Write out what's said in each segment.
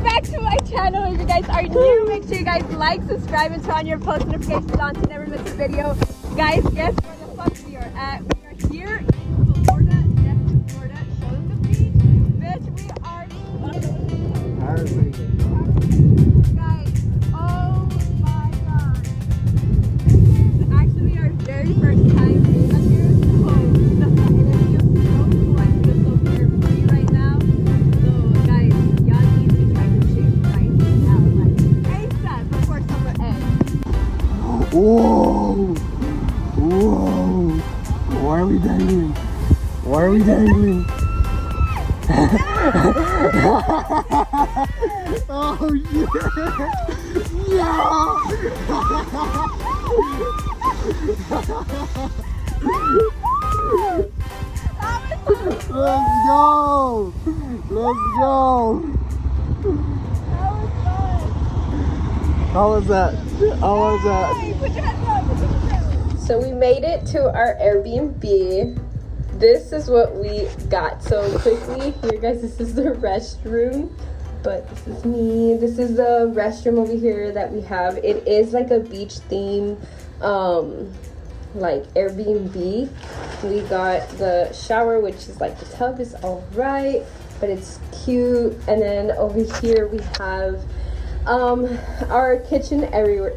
Back to my channel. If you guys are new, make sure you guys like, subscribe, and turn on your post notifications on to never miss a video. Guys, guess where the fuck we are at? We are here in Florida, Destin, Florida, showing the beach. Bitch, we are Parasailing. guys, oh my god. This is actually our very first time being up here. So, and it feels so cool. I feel so carefree right now. So, guys, y'all need to try this shit right now. Like, ASAP before summer ends. Whoa! Whoa! Why are we dangling? Why are we dangling? Oh yeah! Let's go! Let's go! That was fun. How was that? How was that? Hey, put your hands up. So we made it to our Airbnb. This is what we got. So quickly, here guys, this is the restroom. But this is me. This is the restroom over here that we have. It is like a beach theme, like Airbnb. We got the shower, which is like the tub is all right, but it's cute. And then over here we have our kitchen area,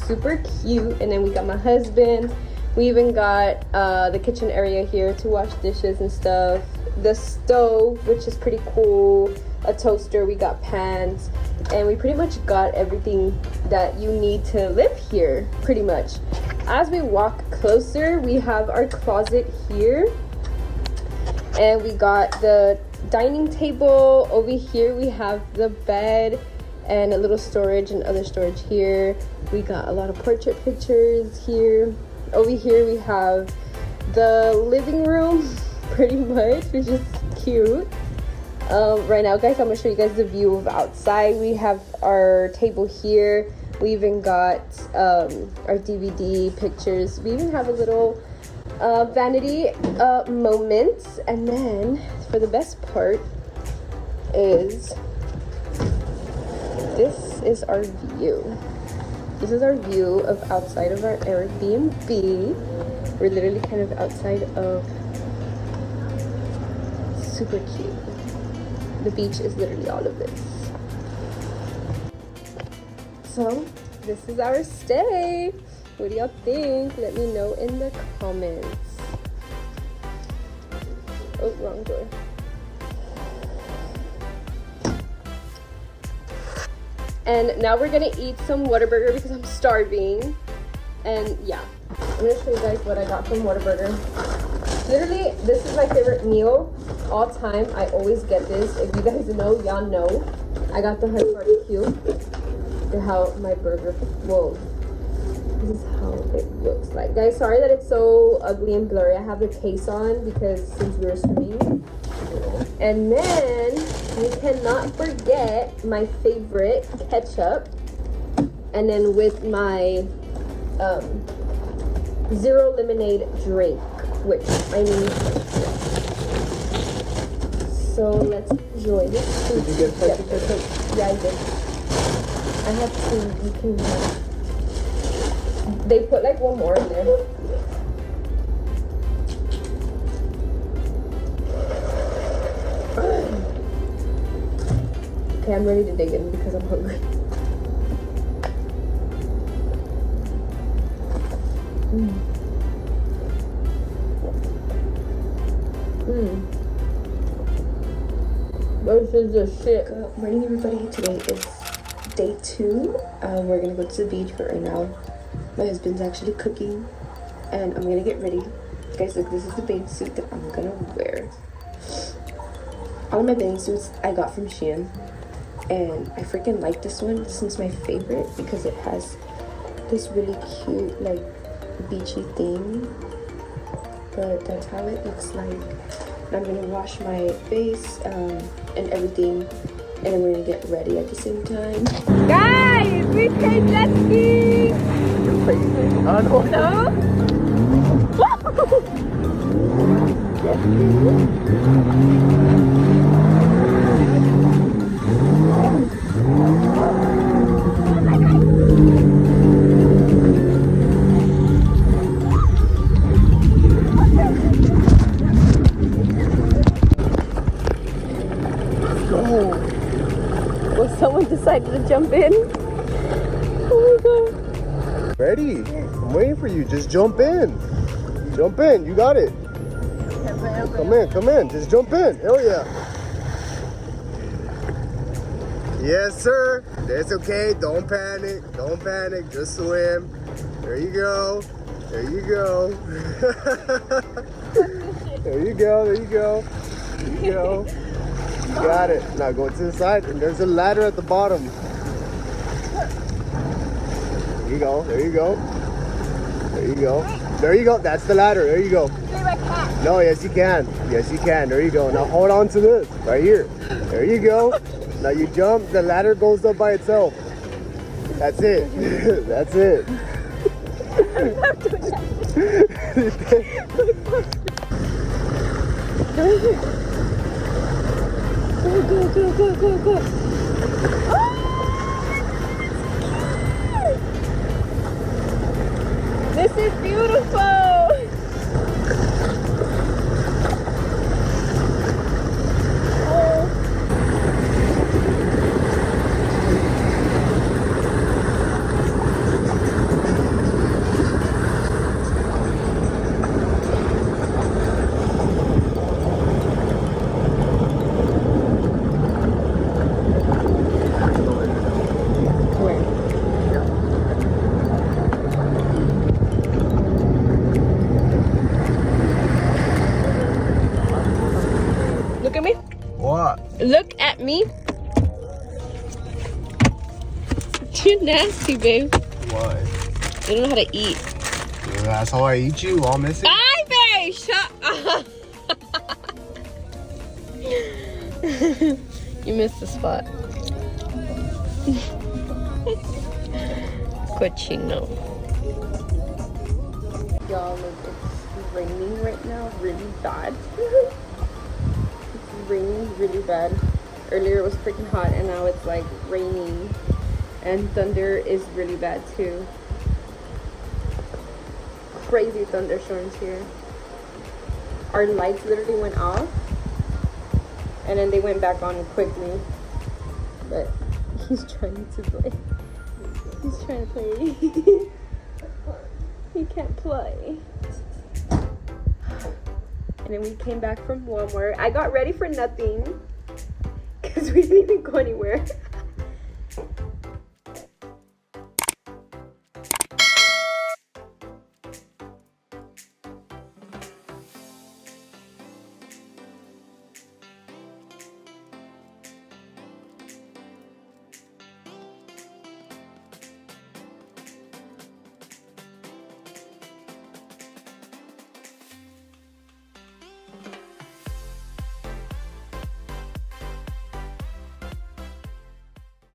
super cute. And then we got my husband. We even got the kitchen area here to wash dishes and stuff. The stove, which is pretty cool. A toaster, we got pans, and we pretty much got everything that you need to live here, pretty much. As we walk closer, we have our closet here, and we got the dining table. Over here we have the bed and a little storage and other storage here. We got a lot of portrait pictures here. Over here we have the living room, pretty much, which is cute. Right now, guys, I'm gonna show you guys the view of outside. We have our table here. We even got our DVD pictures. We even have a little vanity moment. And then, for the best part, is this is our view. This is our view of outside of our Airbnb. We're literally kind of outside of. Super cute. The beach is literally all of this. So, this is our stay. What do y'all think? Let me know in the comments. Oh, wrong door. And now we're gonna eat some Whataburger because I'm starving. And yeah, I'm gonna show you guys what I got from Whataburger. Literally, this is my favorite meal all time. I always get this. If you guys know, y'all know. I got the honey barbecue. Look how my burger, whoa. This is how it looks like. Guys, sorry that it's so ugly and blurry. I have the case on because since we were swimming. And then, we cannot forget my favorite ketchup. And then with my zero lemonade drink, which I need. So let's enjoy this. Did you get ketchup? Yeah, I did. I have two. You can have. They put like one more in there. Okay, I'm ready to dig in because I'm hungry. This is the shit. Good morning, everybody. Today is day 2. We're gonna go to the beach, but right now my husband's actually cooking and I'm gonna get ready. Guys, look, this is the bathing suit that I'm gonna wear. All of my bathing suits I got from Shein, and I freaking like this one. This one's my favorite because it has this really cute like beachy thing, but that's how it looks like. I'm gonna wash my face and everything, and I'm gonna get ready at the same time. Guys, we came jet skiing. You're crazy. I don't know. Jet skiing. jump in. Oh my god. Ready? I'm waiting for you. Just jump in. Jump in. You got it. Come in. Just jump in. Hell yeah. Yes, sir. That's okay. Don't panic. Don't panic. Just swim. There you go. There you go. There you go. There you go. There you go. You got it. Now go to the side, and there's a ladder at the bottom. There you go. There you go. There you go. There you go. That's the ladder. There you go. No, yes you can. Yes you can. There you go. Now hold on to this right here. There you go. Now you jump. The ladder goes up by itself. That's it. That's it. Go. This is beautiful. Look at me. What? Look at me. You're nasty, babe. What? You don't know how to eat. Yeah, that's how I eat you, all missing. Hi, babe. Shut up. You missed the spot. Cochino. Y'all, look, it's raining right now really bad. It's raining really bad. Earlier it was freaking hot and now it's like raining. And thunder is really bad too. Crazy thunderstorms here. Our lights literally went off. And then they went back on quickly. But he's trying to play. He's trying to play. He can't play. And then we came back from Walmart. I got ready for nothing. Because we didn't even go anywhere.